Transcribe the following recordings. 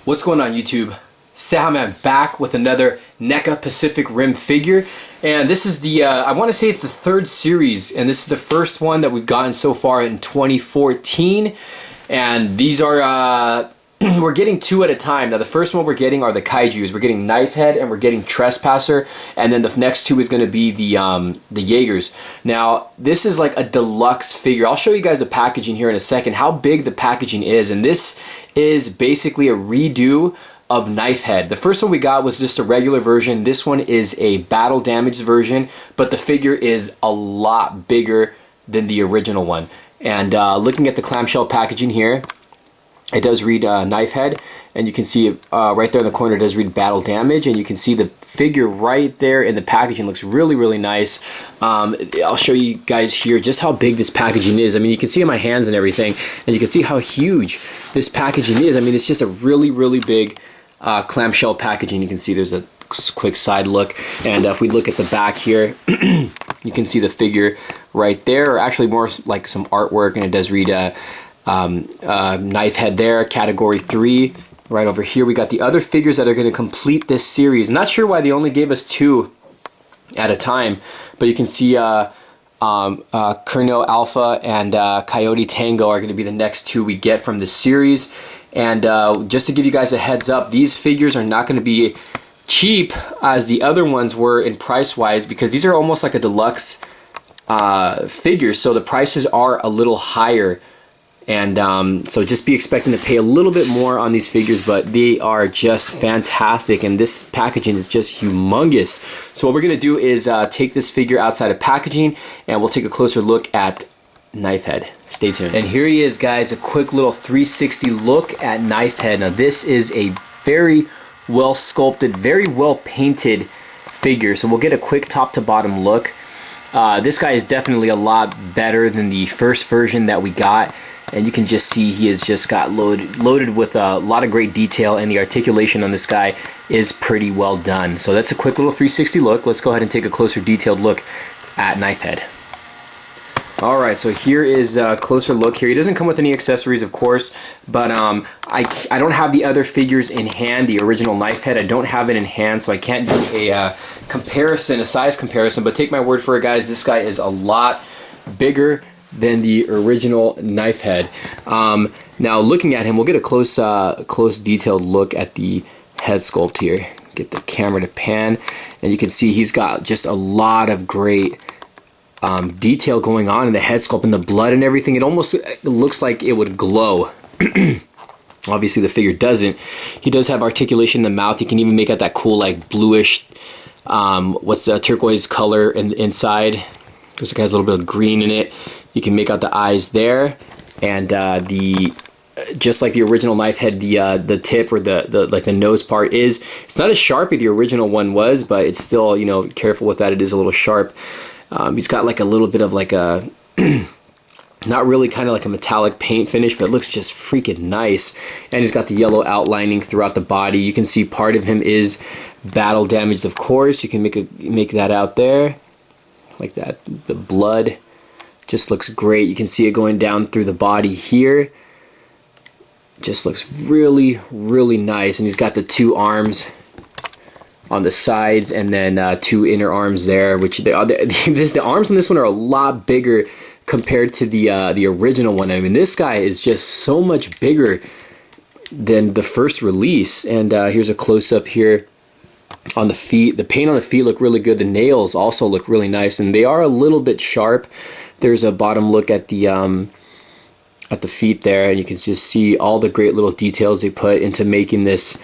What's going on YouTube? Cejaman back with another Neca Pacific Rim figure, and this is the I want to say it's the third series, and this is the first one that we've gotten so far in 2014. And these are we're getting two at a time. Now the first one we're getting are the kaijus. We're getting Knifehead and we're getting Trespasser, and then the next two is going to be the Jaegers. Now this is like a deluxe figure. I'll show you guys the packaging here in a second, how big the packaging is, and this is basically a redo of Knifehead. The first one we got was just a regular version. This one is a battle damaged version, but the figure is a lot bigger than the original one. And looking at the clamshell packaging here, it does read Knifehead, and you can see it right there in the corner. It does read battle damage, and you can see the figure right there in the packaging. Looks really nice. I'll show you guys here just how big this packaging is. I mean, you can see in my hands and everything, and you can see how huge this packaging is. I mean, it's just a really big clamshell packaging. You can see there's a quick side look, and if we look at the back here, you can see the figure right there, or actually more like some artwork, and it does read Knifehead there, category 3. Right over here we got the other figures that are going to complete this series. I'm not sure why they only gave us 2 at a time, but you can see Kurno Alpha and Coyote Tango are going to be the next 2 we get from this series. And just to give you guys a heads up, these figures are not going to be cheap as the other ones were in price wise, because these are almost like a deluxe figures, so the prices are a little higher. And so just be expecting to pay a little bit more on these figures, but they are just fantastic, and this packaging is just humongous. So what we're going to do is take this figure outside of packaging, and we'll take a closer look at Knifehead. Stay tuned. And here he is, guys, a quick little 360 look at Knifehead. Now this is a very well sculpted, very well painted figure, so we'll get a quick top to bottom look. This guy is definitely a lot better than the first version that we got, and you can just see he has just got loaded with a lot of great detail, and the articulation on this guy is pretty well done. So that's a quick little 360 look. Let's go ahead and take a closer detailed look at Knifehead. Alright, so here is a closer look here. He doesn't come with any accessories, of course, but I don't have the other figures in hand, the original Knifehead. I don't have it in hand, so I can't do a comparison, a size comparison, but take my word for it, guys, this guy is a lot bigger than the original Knifehead. Now looking at him, we'll get a close detailed look at the head sculpt here. Get the camera to pan, and you can see he's got just a lot of great detail going on in the head sculpt and the blood and everything. It almost looks like it would glow. Obviously the figure doesn't. He does have articulation in the mouth. You can even make out that cool like bluish what's the turquoise color inside. Looks like it has a little bit of green in it. You can make out the eyes there, and just like the original Knifehead, the tip or the like the nose part it's not as sharp as the original one was, but it's still, you know, careful with that. It is a little sharp. He's got like a little bit of like a not really, kind of like a metallic paint finish, but it looks just freaking nice. And he's got the yellow outlining throughout the body. You can see part of him is battle damaged, of course. You can make that out there like that. The blood just looks great. You can see it going down through the body here. Just looks really nice. And he's got the 2 arms on the sides, and then 2 inner arms there, which the arms on this one are a lot bigger compared to the original one. I mean, this guy is just so much bigger than the first release. And here's a close-up here on the feet. The paint on the feet look really good. The nails also look really nice, and they are a little bit sharp. There's a bottom look at the feet there, and you can just see all the great little details they put into making this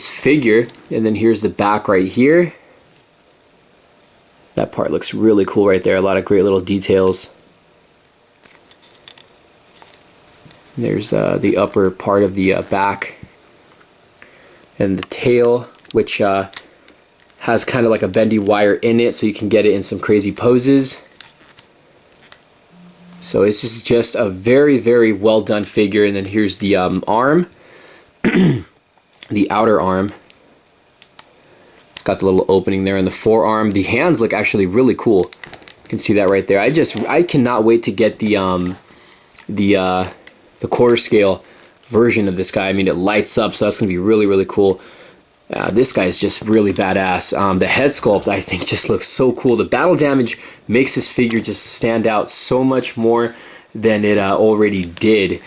figure. And then here's the back right here. That part looks really cool right there. A lot of great little details. There's the upper part of the back, and the tail, which has kind of like a bendy wire in it, so you can get it in some crazy poses. So this is just a very well done figure. And then here's the arm. The outer arm. It's got the little opening there in the forearm. The hands look actually really cool. You can see that right there. I cannot wait to get the quarter scale version of this guy. I mean, it lights up, so that's going to be really, really cool. This guy is just really badass. The head sculpt, I think, just looks so cool. The battle damage makes this figure just stand out so much more than it already did.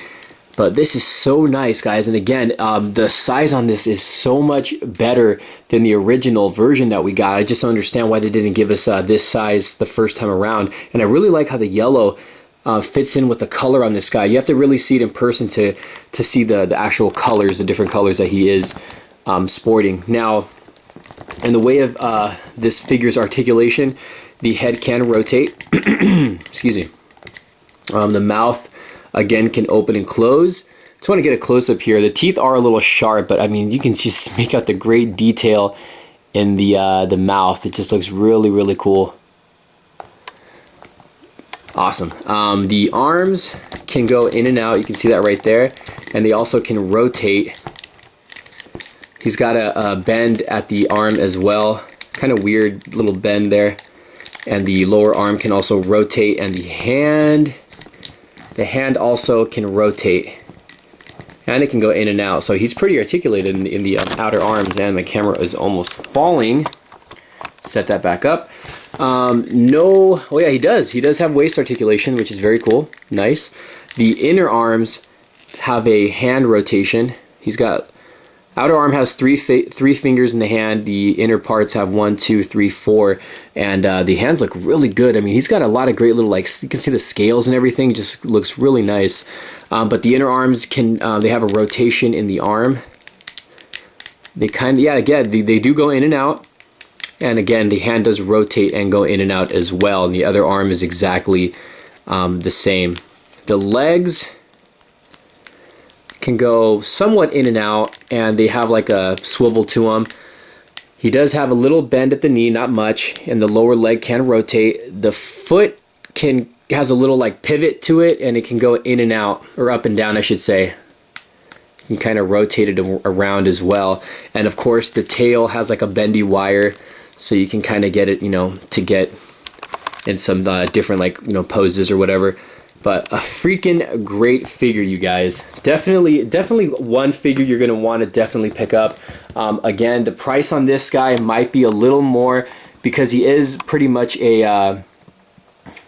But this is so nice, guys. And again, the size on this is so much better than the original version that we got. I just don't understand why they didn't give us this size the first time around. And I really like how the yellow fits in with the color on this guy. You have to really see it in person to see the actual colors, the different colors that he is sporting. Now, in the way of this figure's articulation, the head can rotate. Excuse me. The mouth, again, can open and close. Just want to get a close-up here. The teeth are a little sharp, but I mean, you can just make out the great detail in the mouth. It just looks really, really cool. Awesome. The arms can go in and out. You can see that right there. And they also can rotate. He's got a bend at the arm as well. Kind of weird little bend there. And the lower arm can also rotate. And the hand also can rotate. And it can go in and out. So he's pretty articulated in the outer arms. And my camera is almost falling. Set that back up. Oh yeah, he does. He does have waist articulation, which is very cool. Nice. The inner arms have a hand rotation. He's got outer arm has three fingers in the hand. The inner parts have 1, 2, 3, 4, and the hands look really good. I mean, he's got a lot of great little, like, you can see the scales and everything. Just looks really nice. But the inner arms can they have a rotation in the arm. They kind of, yeah, again, they do go in and out. And again, the hand does rotate and go in and out as well. And the other arm is exactly the same. The legs can go somewhat in and out, and they have like a swivel to them. He does have a little bend at the knee, not much, and the lower leg can rotate. The foot has a little like pivot to it, and it can go in and out, or up and down, I should say. You can kind of rotate it around as well. And of course, the tail has like a bendy wire, so you can kind of get it, you know, to get in some different, like, you know, poses or whatever. But a freaking great figure, you guys. Definitely one figure you're going to want to definitely pick up. Again, the price on this guy might be a little more because he is pretty much a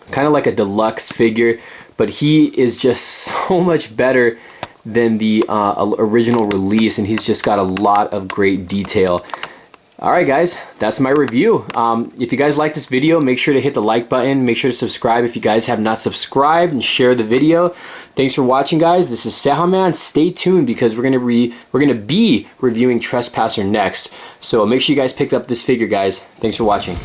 kind of like a deluxe figure, but he is just so much better than the original release, and he's just got a lot of great detail. Alright guys, that's my review. If you guys like this video, make sure to hit the like button, make sure to subscribe if you guys have not subscribed, and share the video. Thanks for watching, guys. This is cejaman. Stay tuned because we're gonna be reviewing Trespasser next. So make sure you guys pick up this figure, guys. Thanks for watching.